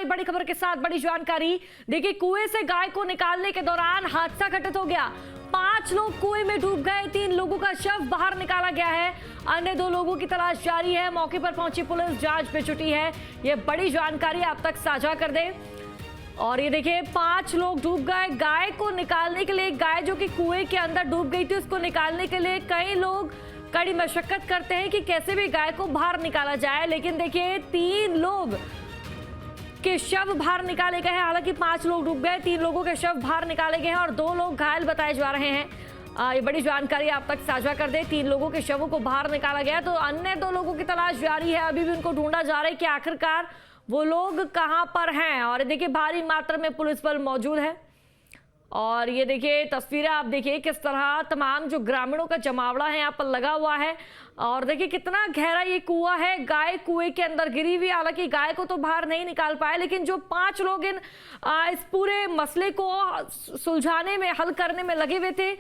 आई बड़ी खबर के साथ बड़ी जानकारी। देखिए, कुएं से गाय को निकालने के दौरान हादसा घटित हो गया। 5 लोग कुएं में डूब गए, 3 लोगों का शव बाहर निकाला गया है। अन्य 2 लोगों की तलाश जारी है। मौके पर पहुंची पुलिस जांच में जुटी है। ये बड़ी जानकारी आप तक साझा कर दे। और ये देखिए, 5 लोग डूब गए। गाय को निकालने के लिए, गाय जो कि कुएं के अंदर डूब गई थी, उसको निकालने के लिए कई लोग कड़ी मशक्कत करते हैं कि कैसे भी गाय को बाहर निकाला जाए। लेकिन देखिए, 3 लोग के शव बाहर निकाले गए हैं। हालांकि 5 लोग डूब गए, 3 लोगों के शव बाहर निकाले गए हैं और 2 लोग घायल बताए जा रहे हैं। ये बड़ी जानकारी आप तक साझा कर दे। 3 लोगों के शवों को बाहर निकाला गया, तो अन्य 2 लोगों की तलाश जारी है। अभी भी उनको ढूंढा जा रहा है कि आखिरकार वो लोग कहां पर हैं। और देखिए, भारी मात्रा में पुलिस बल मौजूद है। और ये देखिए तस्वीरें, आप देखिए किस तरह तमाम जो ग्रामीणों का जमावड़ा है यहाँ पर लगा हुआ है। और देखिए कितना गहरा ये कुआं है। गाय कुएं के अंदर गिरी हुई। हालांकि गाय को तो बाहर नहीं निकाल पाए, लेकिन जो 5 लोग इस पूरे मसले को सुलझाने में, हल करने में लगे हुए थे,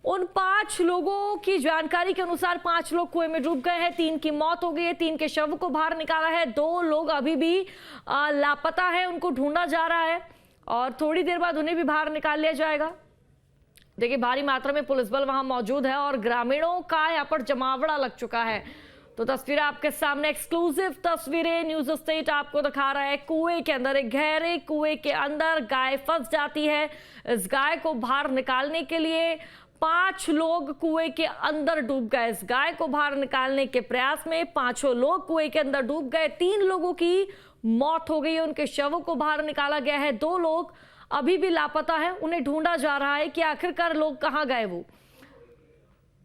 उन 5 लोगों की जानकारी के अनुसार 5 लोग कुएं में डूब गए हैं। 3 की मौत हो गई है, 3 के शव को बाहर निकाला है। 2 लोग अभी भी लापता है, उनको ढूंढा जा रहा है और थोड़ी देर बाद उन्हें भी बाहर निकाल लिया जाएगा। देखिए, भारी मात्रा में पुलिस बल वहां मौजूद है और ग्रामीणों का यहाँ पर जमावड़ा लग चुका है। तो तस्वीरें आपके सामने, एक्सक्लूसिव तस्वीरें न्यूज स्टेट आपको दिखा रहा है। कुएं के अंदर, एक गहरे कुएं के अंदर गाय फंस जाती है। इस गाय को बाहर निकालने के लिए 5 लोग कुएं के अंदर डूब गए। इस गाय को बाहर निकालने के प्रयास में 5 लोग कुएं के अंदर डूब गए। 3 लोगों की मौत हो गई है, उनके शवों को बाहर निकाला गया है। 2 लोग अभी भी लापता है, उन्हें ढूंढा जा रहा है कि आखिरकार लोग कहां गए वो।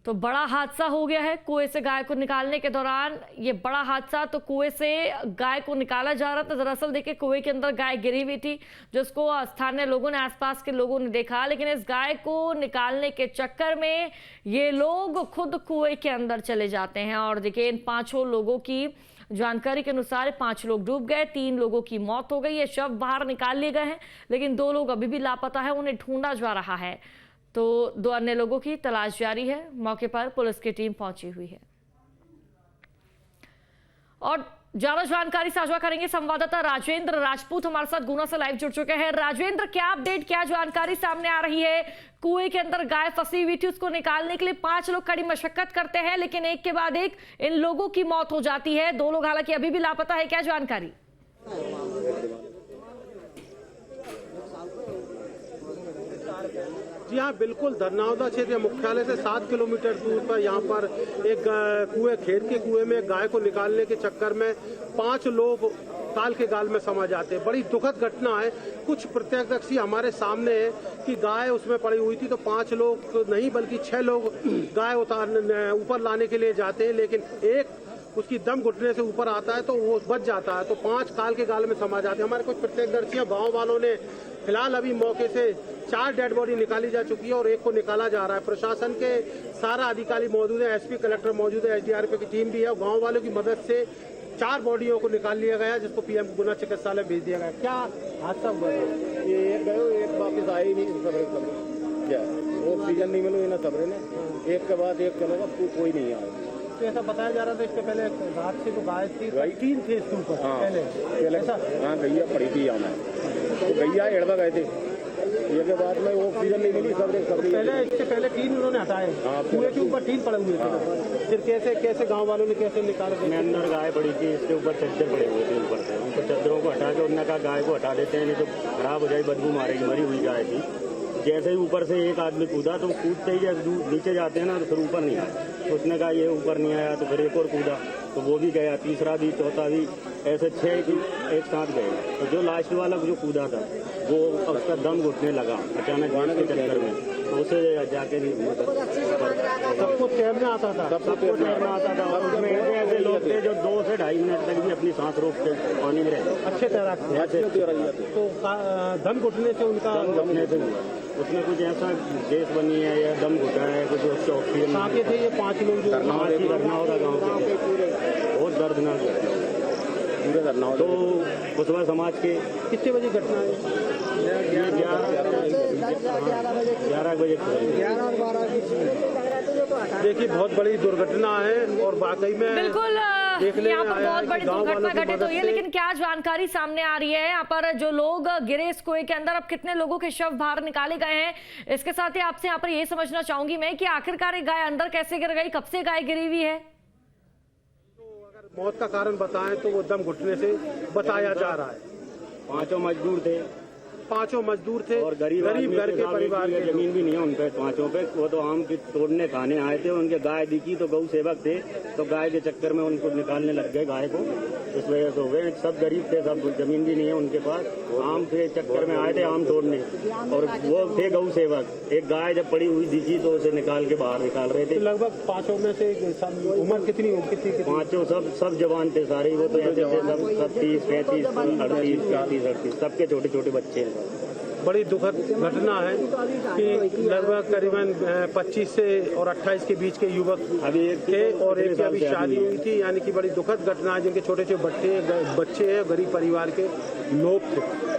तो बड़ा हादसा हो गया है कुएं से गाय को निकालने के दौरान। ये बड़ा हादसा, तो कुएं से गाय को निकाला जा रहा था। दरअसल देखिए, कुएं के अंदर गाय गिरी हुई थी, जिसको स्थानीय लोगों ने, आसपास के लोगों ने देखा। लेकिन इस गाय को निकालने के चक्कर में ये लोग खुद कुएं के अंदर चले जाते हैं। और देखिए, इन 5 लोगों की जानकारी के अनुसार 5 लोग डूब गए, 3 लोगों की मौत हो गई है, शव बाहर निकाल लिए गए हैं। लेकिन 2 लोग अभी भी लापता है, उन्हें ढूंढा जा रहा है। तो 2 अन्य लोगों की तलाश जारी है। मौके पर पुलिस की टीम पहुंची हुई है। और ज्यादा जानकारी साझा करेंगे संवाददाता राजेंद्र राजपूत हमारे साथ गुना से लाइव जुड़ चुके हैं। राजेंद्र, क्या अपडेट, क्या जानकारी सामने आ रही है? कुएं के अंदर गाय फंसी हुई थी, उसको निकालने के लिए 5 लोग कड़ी मशक्कत करते हैं, लेकिन एक के बाद एक इन लोगों की मौत हो जाती है। 2 लोग हालांकि अभी भी लापता है। क्या जानकारी? जी हाँ, बिल्कुल। धरनावदा क्षेत्रीय मुख्यालय से 7 किलोमीटर दूर पर यहाँ पर एक कुएं, खेत के कुएं में गाय को निकालने के चक्कर में 5 लोग काल के गाल में समा जाते हैं। बड़ी दुखद घटना है। कुछ प्रत्यक्षदर्शी हमारे सामने है कि गाय उसमें पड़ी हुई थी, तो 5 लोग नहीं बल्कि 6 लोग गाय ऊपर लाने के लिए जाते हैं, लेकिन एक उसकी दम घुटने से ऊपर आता है तो वो बच जाता है, तो 5 काल के गाल में समा जाते हैं। हमारे कुछ प्रत्यक्षदर्शी, गाँव वालों ने फिलहाल अभी मौके से 4 डेड बॉडी निकाली जा चुकी है और 1 को निकाला जा रहा है। प्रशासन के सारा अधिकारी मौजूद है, एसपी, कलेक्टर मौजूद है, एसडीआरएफ की टीम भी है। गांव वालों की मदद से 4 बॉडियों को निकाल लिया गया, जिसको पीएम गुना चिकित्सालय भेज दिया गया। क्या हादसा हुआ? ये एक गए, एक वापिस आए ही नहीं। क्या ऑक्सीजन नहीं मिलो इन्हें सबरे ने, एक के बाद एक चलेगा, कोई नहीं आया। तो ऐसा बताया जा रहा था इसके पहले रात से तो गाय थी 3 थे इसके ऊपर। पहले हाँ, गैया पड़ी थी यहाँ, तो गैया एड़वा गए थे। ये के बाद में ऑक्सीजन नहीं मिली, सबरे पहले, इससे पहले 3 उन्होंने हटाए। कुएं के ऊपर 3 पड़े हुए थे। फिर कैसे गांव वालों ने कैसे निकाला? इसमें अंदर गाय पड़ी थी, इसके ऊपर चद्दर पड़े हुए थे ऊपर से। उनको चद्दरों को हटा के उन्होंने कहा गाय को हटा देते हैं, नहीं तो खराब हो जाए, बदबू मारेगी। मरी हुई गाय थी। जैसे ही ऊपर से एक आदमी कूदा, तो कूदते ही जब नीचे जाते हैं ना, तो फिर ऊपर नहीं आया। तो उसने कहा ये ऊपर नहीं आया, तो फिर एक और कूदा, तो वो भी गया, तीसरा भी, चौथा भी, ऐसे 6 एक साथ गए। तो जो लास्ट वाला जो कूदा था, वो उसका दम घुटने लगा अचानक गाने के चक्कर में, तो उसे जाके सबको तैरना आता था। और उसमें ऐसे लोग थे जो 2 से 2.5 मिनट तक भी अपनी सांस रोक के पानी में रहते। अच्छे तैराक थे। तो दम घुटने से उनका घुटने से हुआ। उसमें कुछ ऐसा गैस बनी है या दम घुटा है, कुछ उससे ऑक्सीजन। कहाँ के थे ये 5 लोग? जो घटना होगा गाँव के, बहुत दर्दनाक पूरे घटना हो। तो कुशवा समाज के कितने बजे घटना है? 11 बजे। देखिए, बहुत बड़ी दुर्घटना है और वाकई में बिल्कुल देखने यहाँ में पर आया बहुत है बड़ी कि गांव दुर्घटना वालों की घटित मदद हुई है, से लेकिन क्या जानकारी सामने आ रही है यहाँ पर जो लोग गिरे इस कुएं के अंदर, अब कितने लोगों के शव बाहर निकाले गए हैं? इसके साथ ही आपसे यहाँ पर ये समझना चाहूंगी मैं कि आखिरकार एक गाय अंदर कैसे गिर गई, कब से गाय गिरी हुई है? मौत का कारण बताएं तो वो दम घुटने से बताया जा रहा है। 5 मजदूर थे पांचों मजदूर थे, और गरीब घर के परिवार के जमीन भी नहीं है उनके 5 पे। वो तो आम की तोड़ने खाने आए थे, उनके गाय दिखी तो गौ सेवक थे, तो गाय के चक्कर में उनको निकालने लग गए गाय को, इस वजह से हो गए। सब गरीब थे, सब जमीन भी नहीं है उनके पास, आम के चक्कर में आए थे आम तोड़ने, और वो थे गौ सेवक। एक गाय जब पड़ी हुई दिखी तो उसे निकाल के बाहर निकाल रहे थे। लगभग पांचों में से उम्र कितनी 5 सब जवान थे सारे, वो तो ऐसे थे सब 30, 35, 38, सबके छोटे छोटे बच्चे हैं। बड़ी दुखद घटना है कि लगभग करीबन 25 से और 28 के बीच के युवक अभी एक थे और एक की अभी शादी हुई थी, यानी कि बड़ी दुखद घटना है। जिनके छोटे छोटे बच्चे हैं, गरीब परिवार के लोग थे।